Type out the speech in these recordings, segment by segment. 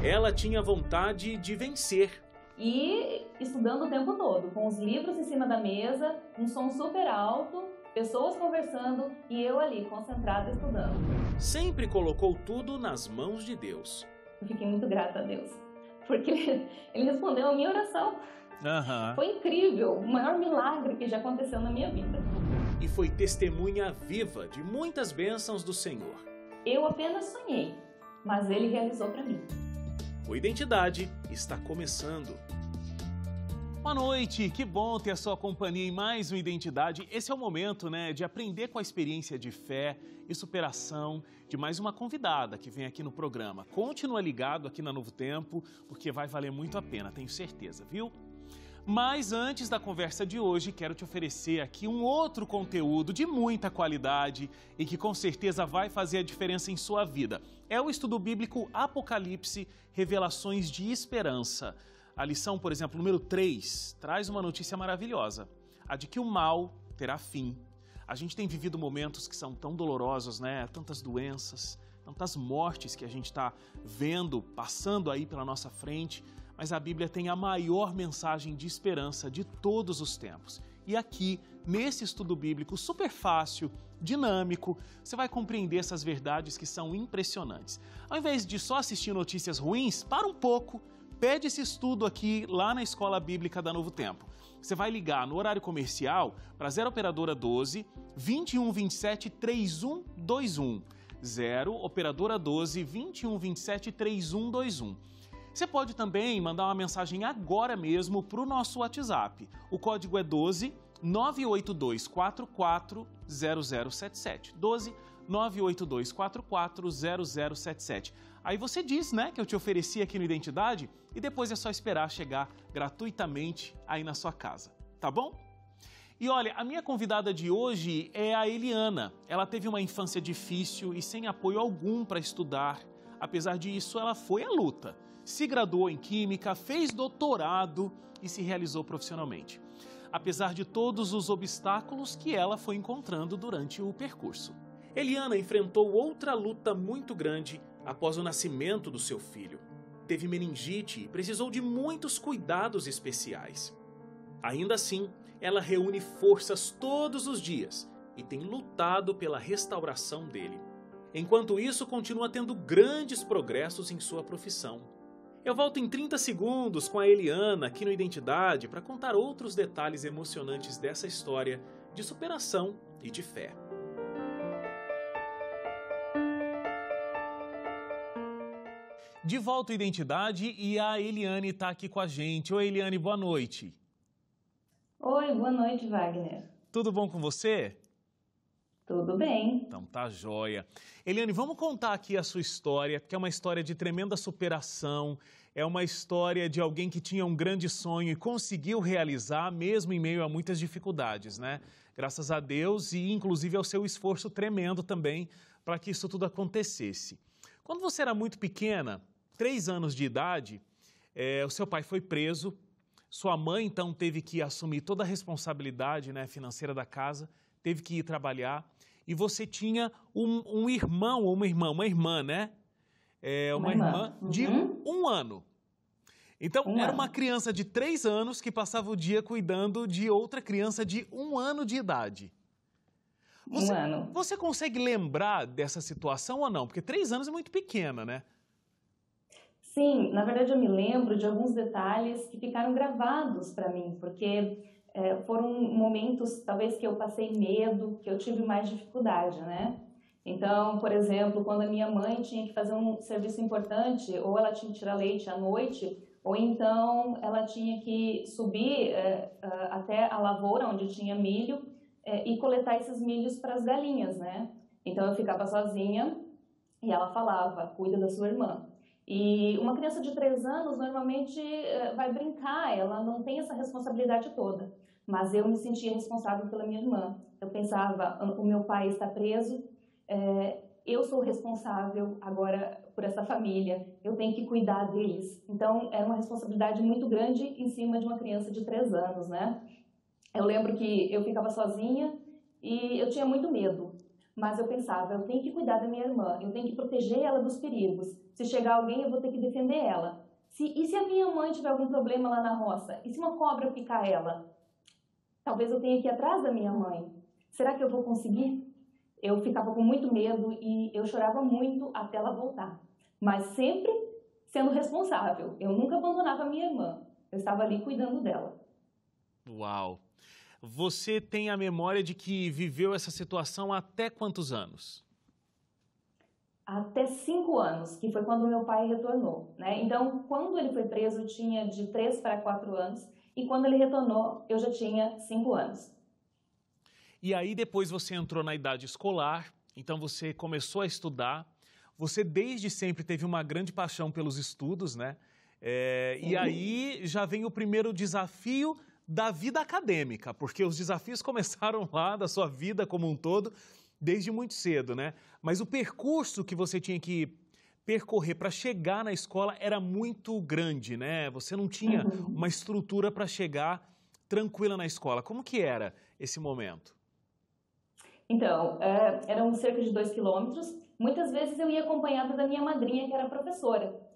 Ela tinha vontade de vencer. E estudando o tempo todo, com os livros em cima da mesa, um som super alto, pessoas conversando e eu ali, concentrada, estudando. Sempre colocou tudo nas mãos de Deus. Eu fiquei muito grata a Deus, porque Ele respondeu a minha oração. Foi incrível, o maior milagre que já aconteceu na minha vida. E foi testemunha viva de muitas bênçãos do Senhor. Eu apenas sonhei, mas Ele realizou para mim. O Identidade está começando. Boa noite, que bom ter a sua companhia em mais um Identidade. Esse é o momento, de aprender com a experiência de fé e superação de mais uma convidada que vem aqui no programa. Continua ligado aqui na Novo Tempo, porque vai valer muito a pena, tenho certeza, viu? Mas antes da conversa de hoje, quero te oferecer aqui um outro conteúdo de muita qualidade e que com certeza vai fazer a diferença em sua vida. É o estudo bíblico Apocalipse, Revelações de Esperança. A lição, por exemplo, número 3, traz uma notícia maravilhosa, a de que o mal terá fim. A gente tem vivido momentos que são tão dolorosos, Tantas doenças, tantas mortes que a gente está vendo, passando aí pela nossa frente, mas a Bíblia tem a maior mensagem de esperança de todos os tempos. E aqui, nesse estudo bíblico super fácil, dinâmico, você vai compreender essas verdades que são impressionantes. Ao invés de só assistir notícias ruins, para um pouco, pede esse estudo aqui lá na Escola Bíblica da Novo Tempo. Você vai ligar no horário comercial para 0 operadora 12 2127 3121. 0 operadora 12 2127 3121. Você pode também mandar uma mensagem agora mesmo para o nosso WhatsApp. O código é 12 982 44 0077. 12 982 44 0077. Aí você diz, que eu te ofereci aqui no Identidade e depois é só esperar chegar gratuitamente aí na sua casa, tá bom? E olha, a minha convidada de hoje é a Eliana. Ela teve uma infância difícil e sem apoio algum para estudar. Apesar disso, ela foi à luta. Se graduou em Química, fez doutorado e se realizou profissionalmente. Apesar de todos os obstáculos que ela foi encontrando durante o percurso. Eliana enfrentou outra luta muito grande após o nascimento do seu filho. Teve meningite e precisou de muitos cuidados especiais. Ainda assim, ela reúne forças todos os dias e tem lutado pela restauração dele. Enquanto isso, continua tendo grandes progressos em sua profissão. Eu volto em 30 segundos com a Eliana aqui no Identidade para contar outros detalhes emocionantes dessa história de superação e de fé. De volta à Identidade e a Eliane está aqui com a gente. Oi, Eliane, boa noite. Oi, boa noite, Wagner. Tudo bom com você? Tudo bem. Então tá joia. Eliane, vamos contar aqui a sua história, que é uma história de tremenda superação, é uma história de alguém que tinha um grande sonho e conseguiu realizar, mesmo em meio a muitas dificuldades, Graças a Deus e inclusive ao seu esforço tremendo também para que isso tudo acontecesse. Quando você era muito pequena, 3 anos de idade, o seu pai foi preso, sua mãe então teve que assumir toda a responsabilidade financeira da casa, teve que ir trabalhar, e você tinha um irmão ou uma irmã, uma irmã de 1 ano. Então, era uma criança de 3 anos que passava o dia cuidando de outra criança de 1 ano de idade. Você consegue lembrar dessa situação ou não? Porque 3 anos é muito pequena, Sim, na verdade eu me lembro de alguns detalhes que ficaram gravados para mim, porque foram momentos, talvez, que eu passei medo, que eu tive mais dificuldade, Então, por exemplo, quando a minha mãe tinha que fazer um serviço importante, ou ela tinha que tirar leite à noite, ou então ela tinha que subir até a lavoura onde tinha milho e coletar esses milhos para as galinhas, Então eu ficava sozinha e ela falava, cuida da sua irmã. E uma criança de 3 anos normalmente vai brincar, ela não tem essa responsabilidade toda. Mas eu me sentia responsável pela minha irmã. Eu pensava, o meu pai está preso, eu sou responsável agora por essa família, eu tenho que cuidar deles. Então, era uma responsabilidade muito grande em cima de uma criança de 3 anos, Eu lembro que eu ficava sozinha e eu tinha muito medo. Mas eu pensava, eu tenho que cuidar da minha irmã, eu tenho que proteger ela dos perigos. Se chegar alguém, eu vou ter que defender ela. E se a minha mãe tiver algum problema lá na roça? E se uma cobra picar ela? Talvez eu tenha que ir atrás da minha mãe. Será que eu vou conseguir? Eu ficava com muito medo e eu chorava muito até ela voltar. Mas sempre sendo responsável. Eu nunca abandonava a minha irmã. Eu estava ali cuidando dela. Uau! Você tem a memória de que viveu essa situação até quantos anos? Até 5 anos, que foi quando meu pai retornou, né? Então, quando ele foi preso, eu tinha de 3 para 4 anos, e quando ele retornou, eu já tinha 5 anos. E aí depois você entrou na idade escolar, então você começou a estudar, você desde sempre teve uma grande paixão pelos estudos, né? E aí já vem o primeiro desafio da vida acadêmica, porque os desafios começaram lá da sua vida como um todo, desde muito cedo, né? Mas o percurso que você tinha que percorrer para chegar na escola era muito grande, né? Você não tinha uma estrutura para chegar tranquila na escola. Como que era esse momento? Então, eram cerca de 2 quilômetros. Muitas vezes eu ia acompanhada da minha madrinha, que era professora.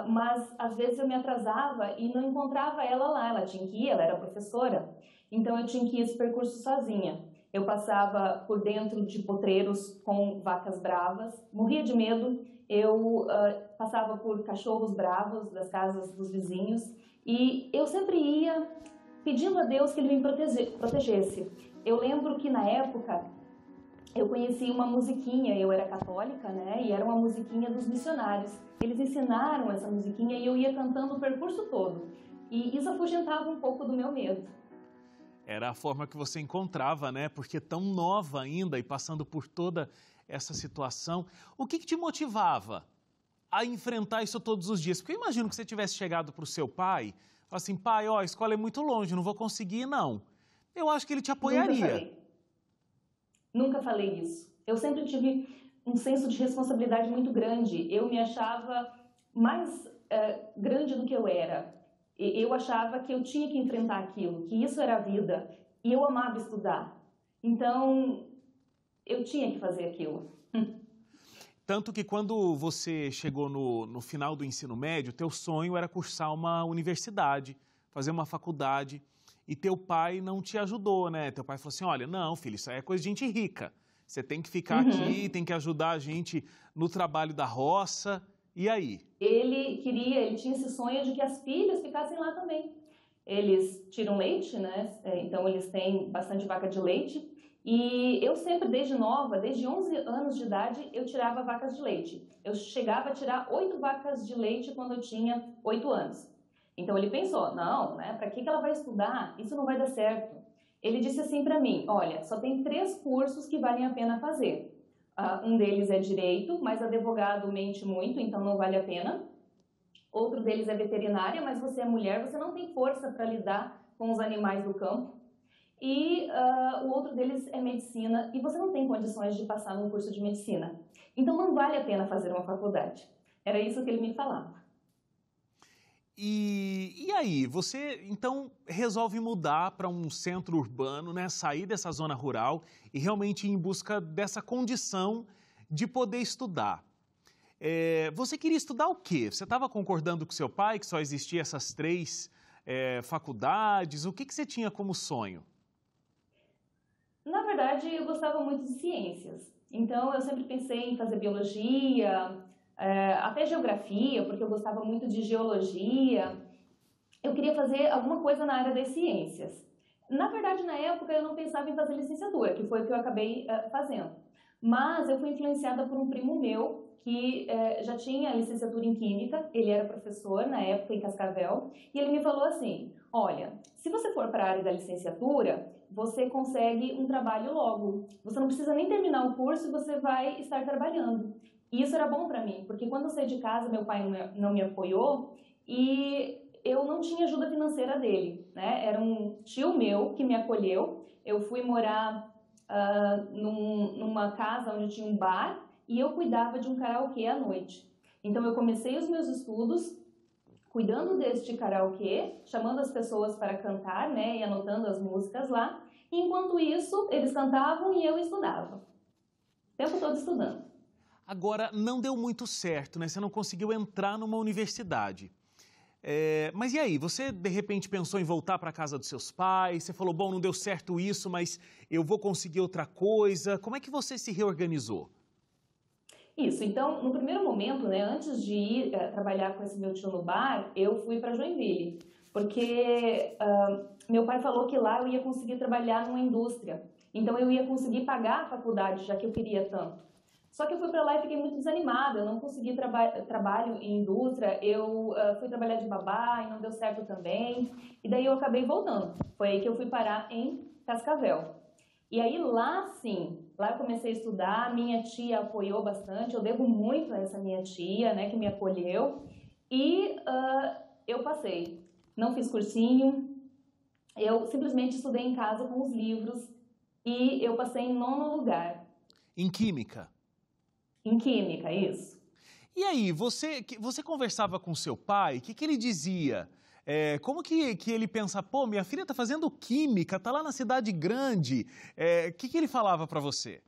Mas às vezes eu me atrasava e não encontrava ela lá. Ela tinha que ir, ela era professora. Então eu tinha que ir esse percurso sozinha. Eu passava por dentro de potreiros com vacas bravas, morria de medo. Eu passava por cachorros bravos das casas dos vizinhos e eu sempre ia pedindo a Deus que Ele me protegesse. Eu lembro que na época eu conheci uma musiquinha, eu era católica, né? E era uma musiquinha dos missionários. Eles ensinaram essa musiquinha e eu ia cantando o percurso todo. E isso afugentava um pouco do meu medo. Era a forma que você encontrava, né? Porque tão nova ainda e passando por toda essa situação. O que te motivava a enfrentar isso todos os dias? Porque eu imagino que você tivesse chegado para o seu pai, assim, pai, ó, a escola é muito longe, não vou conseguir, não. Eu acho que ele te apoiaria. Nunca falei isso. Eu sempre tive um senso de responsabilidade muito grande. Eu me achava mais grande do que eu era. Eu achava que eu tinha que enfrentar aquilo, que isso era a vida. E eu amava estudar. Então, eu tinha que fazer aquilo. Tanto que quando você chegou no final do ensino médio, teu sonho era cursar uma universidade, fazer uma faculdade. E teu pai não te ajudou, né? Teu pai falou assim, olha, não, filho, isso aí é coisa de gente rica. Você tem que ficar aqui, tem que ajudar a gente no trabalho da roça. E aí? Ele tinha esse sonho de que as filhas ficassem lá também. Eles tiram leite, né? Então eles têm bastante vaca de leite. E eu sempre, desde nova, desde 11 anos de idade, eu tirava vacas de leite. Eu chegava a tirar 8 vacas de leite quando eu tinha 8 anos. Então ele pensou, não, né? Para que ela vai estudar? Isso não vai dar certo. Ele disse assim para mim, olha, só tem 3 cursos que valem a pena fazer. Um deles é direito, mas advogado mente muito, então não vale a pena. Outro deles é veterinária, mas você é mulher, você não tem força para lidar com os animais do campo. E o outro deles é medicina, e você não tem condições de passar num curso de medicina. Então não vale a pena fazer uma faculdade. Era isso que ele me falava. E aí, você então resolve mudar para um centro urbano, né? Sair dessa zona rural e realmente ir em busca dessa condição de poder estudar. Você queria estudar o quê? Você estava concordando com seu pai que só existiam essas 3 faculdades? O que você tinha como sonho? Na verdade, eu gostava muito de ciências. Então, eu sempre pensei em fazer biologia, até geografia, porque eu gostava muito de geologia. Eu queria fazer alguma coisa na área das ciências. Na verdade, na época, eu não pensava em fazer licenciatura, que foi o que eu acabei fazendo. Mas eu fui influenciada por um primo meu, que já tinha licenciatura em Química, ele era professor na época em Cascavel, e ele me falou assim, olha, se você for para a área da licenciatura, você consegue um trabalho logo. Você não precisa nem terminar o curso e você vai estar trabalhando. E isso era bom para mim, porque quando eu saí de casa, meu pai não me apoiou e eu não tinha ajuda financeira dele, né? Era um tio meu que me acolheu. Eu fui morar numa casa onde tinha um bar e eu cuidava de um karaokê à noite. Então eu comecei os meus estudos cuidando deste karaokê, chamando as pessoas para cantar, né, e anotando as músicas lá. E enquanto isso, eles cantavam e eu estudava. tempo todo estudando. Agora, não deu muito certo, né? Você não conseguiu entrar numa universidade. Mas e aí, você de repente pensou em voltar para a casa dos seus pais? Você falou, bom, não deu certo isso, mas eu vou conseguir outra coisa. Como é que você se reorganizou? Isso, então, no primeiro momento, né, antes de ir trabalhar com esse meu tio no bar, eu fui para Joinville, porque meu pai falou que lá eu ia conseguir trabalhar numa indústria, então eu ia conseguir pagar a faculdade, já que eu queria tanto. Só que eu fui para lá e fiquei muito desanimada, eu não consegui trabalho em indústria, eu fui trabalhar de babá e não deu certo também, e daí eu acabei voltando. Foi aí que eu fui parar em Cascavel. E aí lá sim, lá eu comecei a estudar, minha tia apoiou bastante, eu devo muito a essa minha tia, né, que me acolheu, e eu passei. Não fiz cursinho, eu simplesmente estudei em casa com os livros e eu passei em 9º lugar. Em Química? Em Química, isso. E aí, você conversava com seu pai, o que ele dizia? Como que ele pensa, pô, minha filha está fazendo Química, está lá na cidade grande, o que ele falava para você?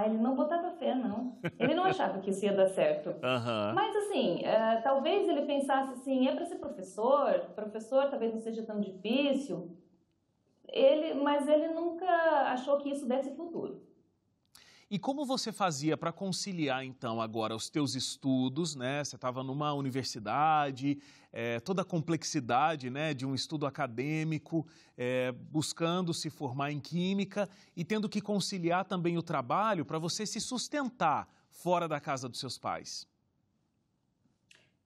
Ele não botava fé, não. Ele não achava que isso ia dar certo. Uhum. Mas assim, talvez ele pensasse assim, é para ser professor talvez não seja tão difícil, mas ele nunca achou que isso desse futuro. E como você fazia para conciliar, então, agora os teus estudos, né? Você estava numa universidade, toda a complexidade, né, de um estudo acadêmico, buscando se formar em Química e tendo que conciliar também o trabalho para você se sustentar fora da casa dos seus pais.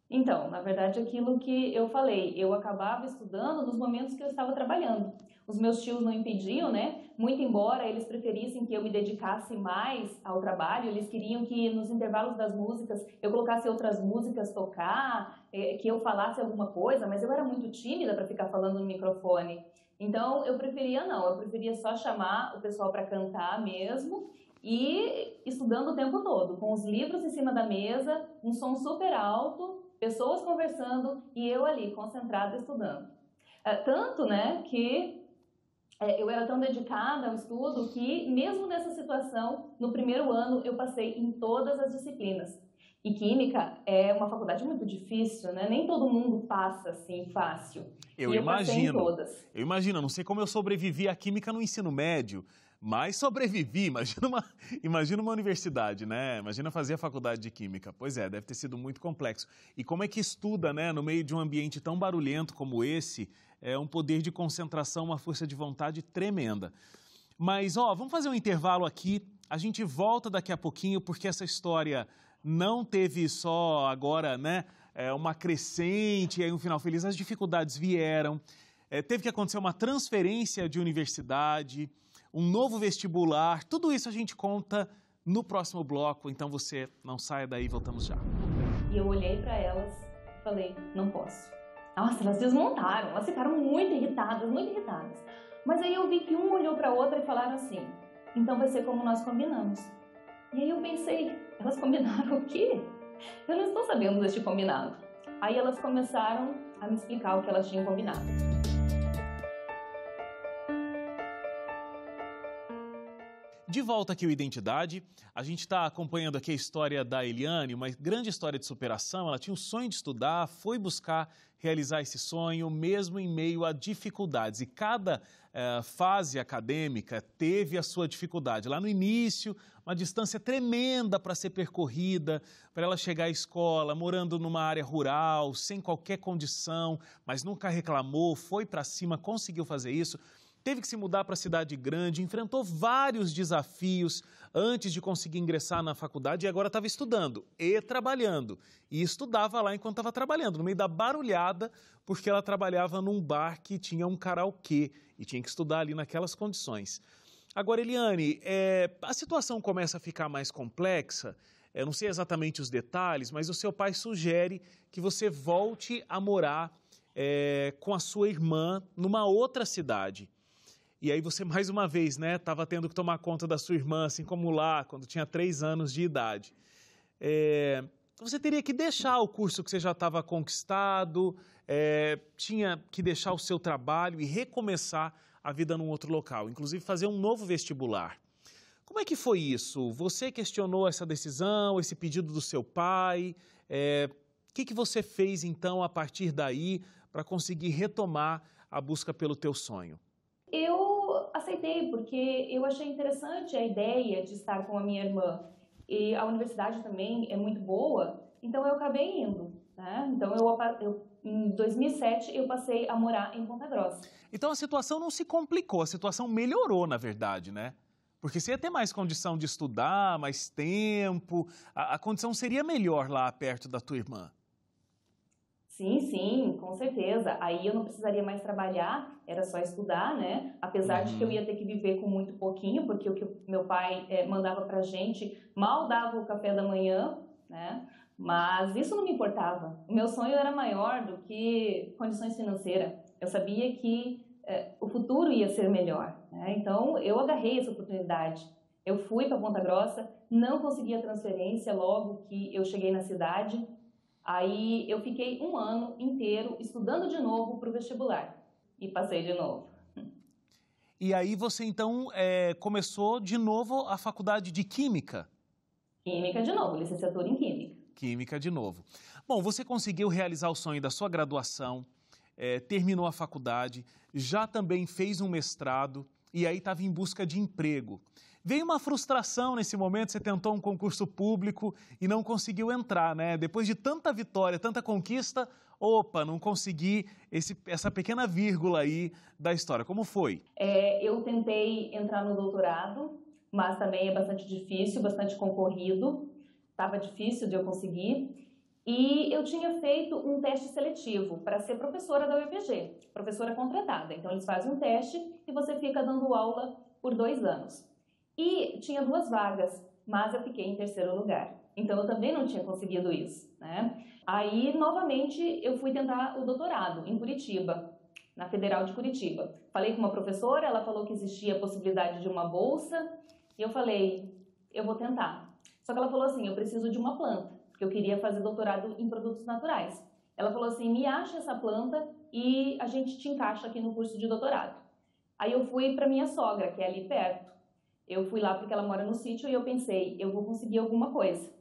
Então, na verdade, aquilo que eu falei, eu acabava estudando nos momentos que eu estava trabalhando. Os meus tios não impediam, né? Muito embora eles preferissem que eu me dedicasse mais ao trabalho, eles queriam que nos intervalos das músicas eu colocasse outras músicas tocar, que eu falasse alguma coisa, mas eu era muito tímida para ficar falando no microfone. Então, eu preferia só chamar o pessoal para cantar mesmo e estudando o tempo todo, com os livros em cima da mesa, um som super alto, pessoas conversando e eu ali, concentrada, estudando. Tanto, né, que eu era tão dedicada ao estudo que, mesmo nessa situação, no primeiro ano eu passei em todas as disciplinas. E Química é uma faculdade muito difícil, né? Nem todo mundo passa assim fácil. Eu passei em todas. Eu imagino, não sei como eu sobrevivi à Química no ensino médio, mas sobrevivi, imagina uma universidade, né? Imagina fazer a faculdade de Química. Pois é, deve ter sido muito complexo. E como é que estuda, né, no meio de um ambiente tão barulhento como esse, um poder de concentração, uma força de vontade tremenda. Mas, vamos fazer um intervalo aqui, a gente volta daqui a pouquinho, porque essa história não teve só agora, né, uma crescente e um final feliz, as dificuldades vieram, teve que acontecer uma transferência de universidade, um novo vestibular, tudo isso a gente conta no próximo bloco, então você não saia daí, voltamos já. E eu olhei para elas e falei, não posso. Nossa, elas desmontaram, elas ficaram muito irritadas, muito irritadas. Mas aí eu vi que um olhou para a outra e falaram assim, então vai ser como nós combinamos. E aí eu pensei, elas combinaram o quê? Eu não estou sabendo deste combinado. Aí elas começaram a me explicar o que elas tinham combinado. De volta aqui ao Identidade, a gente está acompanhando aqui a história da Eliane, uma grande história de superação. Ela tinha o sonho de estudar, foi buscar realizar esse sonho, mesmo em meio a dificuldades. E cada fase acadêmica teve a sua dificuldade. Lá no início, uma distância tremenda para ser percorrida, para ela chegar à escola, morando numa área rural, sem qualquer condição, mas nunca reclamou, foi para cima, conseguiu fazer isso. Teve que se mudar para a cidade grande, enfrentou vários desafios antes de conseguir ingressar na faculdade e agora estava estudando e trabalhando. E estudava lá enquanto estava trabalhando, no meio da barulhada, porque ela trabalhava num bar que tinha um karaokê e tinha que estudar ali naquelas condições. Agora, Eliane, a situação começa a ficar mais complexa, eu não sei exatamente os detalhes, mas o seu pai sugere que você volte a morar com a sua irmã numa outra cidade. E aí você, mais uma vez, né, estava tendo que tomar conta da sua irmã, assim como lá, quando tinha 3 anos de idade. Você teria que deixar o curso que você já estava conquistado, tinha que deixar o seu trabalho e recomeçar a vida num outro local, inclusive fazer um novo vestibular. Como é que foi isso? Você questionou essa decisão, esse pedido do seu pai? O que você fez, então, a partir daí, para conseguir retomar a busca pelo teu sonho? Eu aceitei, porque eu achei interessante a ideia de estar com a minha irmã. E a universidade também é muito boa, então eu acabei indo, né? Então, em 2007, eu passei a morar em Ponta Grossa. Então, a situação não se complicou, a situação melhorou, na verdade, né? Porque você ia ter mais condição de estudar, mais tempo, a condição seria melhor lá perto da tua irmã. Sim, com certeza. Aí eu não precisaria mais trabalhar, era só estudar, né? Apesar de que eu ia ter que viver com muito pouquinho, porque o que meu pai mandava pra gente mal dava o café da manhã, né? Mas isso não me importava. O meu sonho era maior do que condições financeiras. Eu sabia que o futuro ia ser melhor, né? Então eu agarrei essa oportunidade. Eu fui para Ponta Grossa, não consegui a transferência logo que eu cheguei na cidade. Aí eu fiquei um ano inteiro estudando de novo para o vestibular e passei de novo. E aí você então começou de novo a faculdade de Química? Química de novo, licenciatura em Química. Química de novo. Bom, você conseguiu realizar o sonho da sua graduação, terminou a faculdade, já também fez um mestrado e aí estava em busca de emprego. Veio uma frustração nesse momento, você tentou um concurso público e não conseguiu entrar, né? Depois de tanta vitória, tanta conquista, não consegui essa pequena vírgula aí da história. Como foi? Eu tentei entrar no doutorado, mas também é bastante difícil, bastante concorrido. Estava difícil de eu conseguir. E eu tinha feito um teste seletivo para ser professora da UEPG, professora contratada. Então, eles fazem um teste e você fica dando aula por 2 anos. E tinha 2 vagas, mas eu fiquei em 3º lugar. Então, eu também não tinha conseguido isso, né? Aí, novamente, eu fui tentar o doutorado em Curitiba, na Federal de Curitiba. Falei com uma professora, ela falou que existia a possibilidade de uma bolsa, e eu falei, eu vou tentar. Só que ela falou assim, eu preciso de uma planta, porque eu queria fazer doutorado em produtos naturais. Ela falou assim, me acha essa planta e a gente te encaixa aqui no curso de doutorado. Aí eu fui para minha sogra, que é ali perto. Eu fui lá porque ela mora no sítio e eu pensei, eu vou conseguir alguma coisa.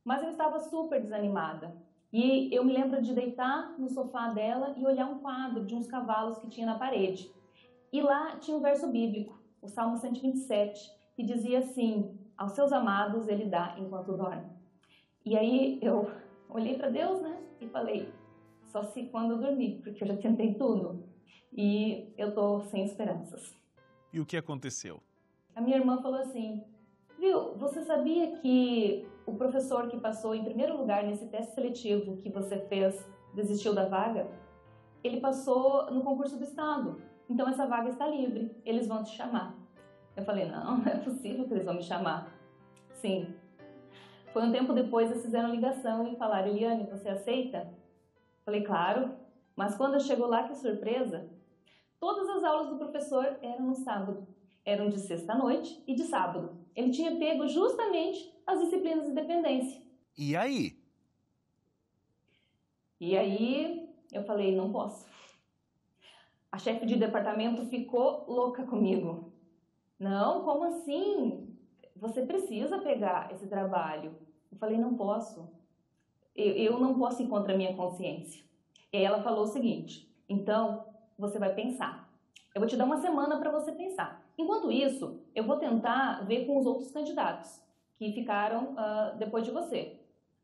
Mas eu estava super desanimada. E eu me lembro de deitar no sofá dela e olhar um quadro de uns cavalos que tinha na parede. E lá tinha um verso bíblico, o Salmo 127, que dizia assim, aos seus amados ele dá enquanto dorme. E aí eu olhei para Deus, né, e falei, só se quando eu dormir, porque eu já tentei tudo. E eu tô sem esperanças. E o que aconteceu? A minha irmã falou assim, viu, você sabia que o professor que passou em 1º lugar nesse teste seletivo que você fez desistiu da vaga? Ele passou no concurso do estado, então essa vaga está livre, eles vão te chamar. Eu falei, não é possível que eles vão me chamar. Sim. Foi um tempo depois, eles fizeram ligação e falaram, Eliane, você aceita? Eu falei, claro, mas quando chegou lá, que surpresa, todas as aulas do professor eram no sábado. Eram de sexta à noite e de sábado. Ele tinha pego justamente as disciplinas de dependência. E aí? E aí eu falei, não posso. A chefe de departamento ficou louca comigo. Não, como assim? Você precisa pegar esse trabalho. Eu falei, não posso. Eu não posso ir contra a minha consciência. E aí ela falou o seguinte, então você vai pensar. Eu vou te dar uma semana para você pensar. Enquanto isso, eu vou tentar ver com os outros candidatos que ficaram depois de você.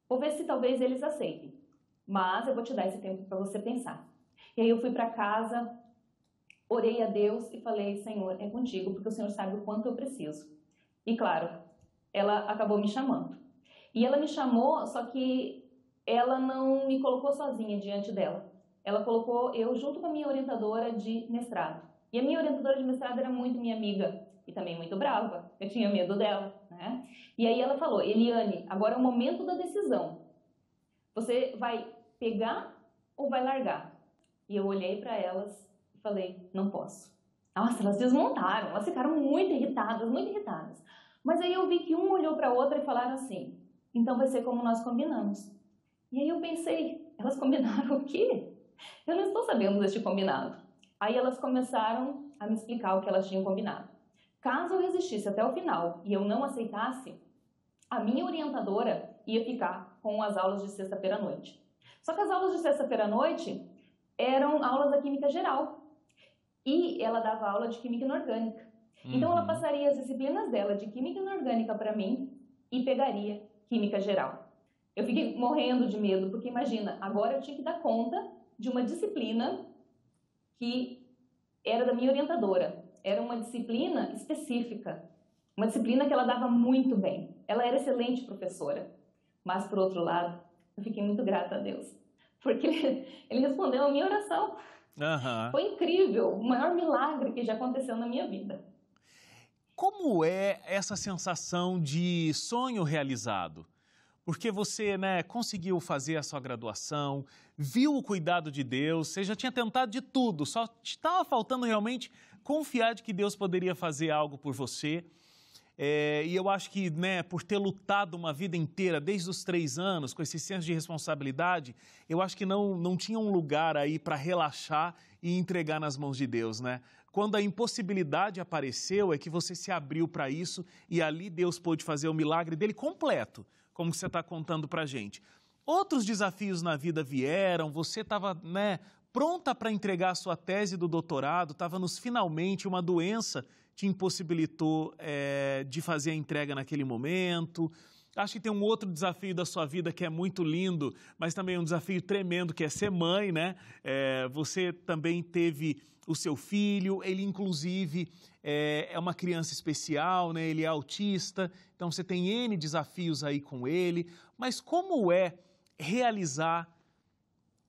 Vou ver se talvez eles aceitem. Mas eu vou te dar esse tempo para você pensar. E aí eu fui para casa, orei a Deus e falei, Senhor, é contigo, porque o Senhor sabe o quanto eu preciso. E claro, ela acabou me chamando. E ela me chamou, só que ela não me colocou sozinha diante dela. Ela colocou eu junto com a minha orientadora de mestrado. E a minha orientadora de mestrado era muito minha amiga e também muito brava. Eu tinha medo dela, né? E aí ela falou, Eliane, agora é o momento da decisão. Você vai pegar ou vai largar? E eu olhei para elas e falei, não posso. Nossa, elas desmontaram, elas ficaram muito irritadas, muito irritadas. Mas aí eu vi que um olhou para a outra e falaram assim, então vai ser como nós combinamos. E aí eu pensei, elas combinaram o quê? Eu não estou sabendo deste combinado. Aí elas começaram a me explicar o que elas tinham combinado. caso eu resistisse até o final e eu não aceitasse, a minha orientadora ia ficar com as aulas de sexta-feira à noite. Só que as aulas de sexta-feira à noite eram aulas da Química Geral. E ela dava aula de Química Inorgânica. Então ela passaria as disciplinas dela de Química Inorgânica para mim e pegaria Química Geral. Eu fiquei morrendo de medo, porque imagina, agora eu tinha que dar conta de uma disciplina que era da minha orientadora. Era uma disciplina específica, uma disciplina que ela dava muito bem. Ela era excelente professora. Mas, por outro lado, eu fiquei muito grata a Deus, porque ele respondeu a minha oração. Foi incrível, o maior milagre que já aconteceu na minha vida. Como é essa sensação de sonho realizado? Porque você, conseguiu fazer a sua graduação, viu o cuidado de Deus, você já tinha tentado de tudo, só estava faltando realmente confiar de que Deus poderia fazer algo por você. E eu acho que, por ter lutado uma vida inteira, desde os 3 anos, com esse senso de responsabilidade, eu acho que não tinha um lugar aí para relaxar e entregar nas mãos de Deus, Quando a impossibilidade apareceu, é que você se abriu para isso e ali Deus pôde fazer o milagre dele completo, como você está contando para a gente. Outros desafios na vida vieram, você estava, pronta para entregar a sua tese do doutorado, estava nos finalmente, uma doença te impossibilitou de fazer a entrega naquele momento. Acho que tem um outro desafio da sua vida que é muito lindo, mas também um desafio tremendo, que é ser mãe, Você também teve o seu filho, ele inclusive é uma criança especial, Ele é autista, então você tem N desafios aí com ele. Mas como é realizar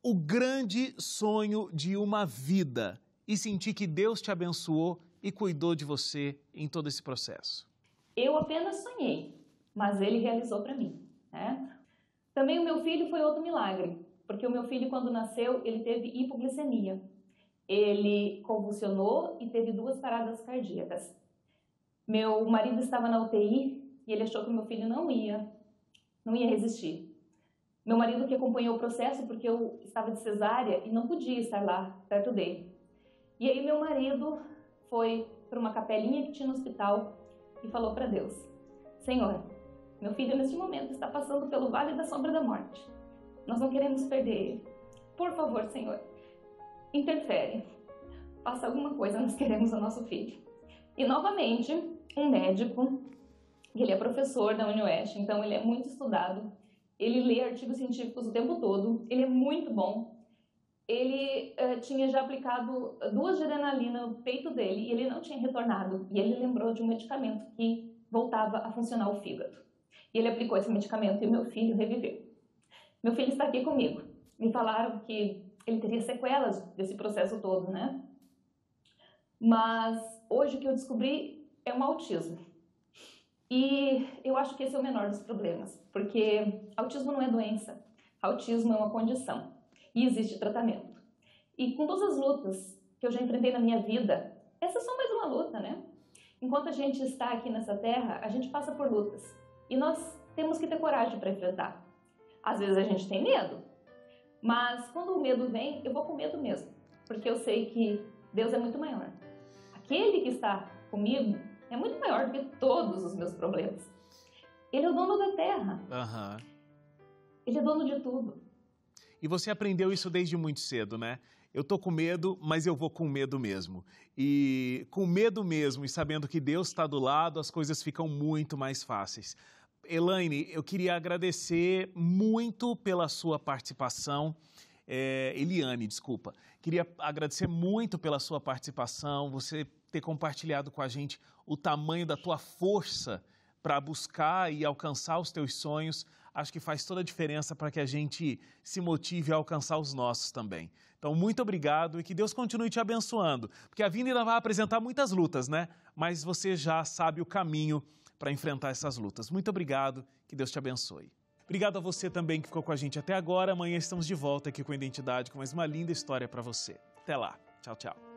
o grande sonho de uma vida e sentir que Deus te abençoou e cuidou de você em todo esse processo? Eu apenas sonhei, mas ele realizou para mim, Também o meu filho foi outro milagre, porque o meu filho, quando nasceu, ele teve hipoglicemia. Ele convulsionou e teve 2 paradas cardíacas. Meu marido estava na UTI e ele achou que o meu filho não ia resistir. Meu marido que acompanhou o processo, porque eu estava de cesárea e não podia estar lá perto dele. E aí meu marido foi para uma capelinha que tinha no hospital e falou para Deus: Senhor, meu filho neste momento está passando pelo vale da sombra da morte. Nós não queremos perder ele. Por favor, Senhor, interfere. Faça alguma coisa, nós queremos o nosso filho. E novamente, um médico, ele é professor da UniOeste, então ele é muito estudado, ele lê artigos científicos o tempo todo, ele é muito bom. Ele tinha já aplicado 2 de adrenalina no peito dele e ele não tinha retornado. E ele lembrou de um medicamento que voltava a funcionar o fígado. E ele aplicou esse medicamento e meu filho reviveu. Meu filho está aqui comigo. Me falaram que ele teria sequelas desse processo todo, Mas hoje o que eu descobri é um autismo. E eu acho que esse é o menor dos problemas, porque autismo não é doença, autismo é uma condição. E existe tratamento. E com todas as lutas que eu já enfrentei na minha vida, essa é só mais uma luta, Enquanto a gente está aqui nessa terra, a gente passa por lutas. E nós temos que ter coragem para enfrentar. Às vezes a gente tem medo. Mas quando o medo vem, eu vou com medo mesmo. Porque eu sei que Deus é muito maior. Aquele que está comigo é muito maior do que todos os meus problemas. Ele é o dono da terra. Ele é dono de tudo. E você aprendeu isso desde muito cedo, Eu tô com medo, mas eu vou com medo mesmo. E com medo mesmo e sabendo que Deus está do lado, as coisas ficam muito mais fáceis. Elaine, eu queria agradecer muito pela sua participação. Eliane, desculpa. Queria agradecer muito pela sua participação, você ter compartilhado com a gente o tamanho da tua força para buscar e alcançar os teus sonhos. Acho que faz toda a diferença para que a gente se motive a alcançar os nossos também. Então, muito obrigado e que Deus continue te abençoando, porque a vida ainda vai apresentar muitas lutas, Mas você já sabe o caminho para enfrentar essas lutas. Muito obrigado, que Deus te abençoe. Obrigado a você também que ficou com a gente até agora. Amanhã estamos de volta aqui com a Identidade, com mais uma linda história para você. Até lá. Tchau, tchau.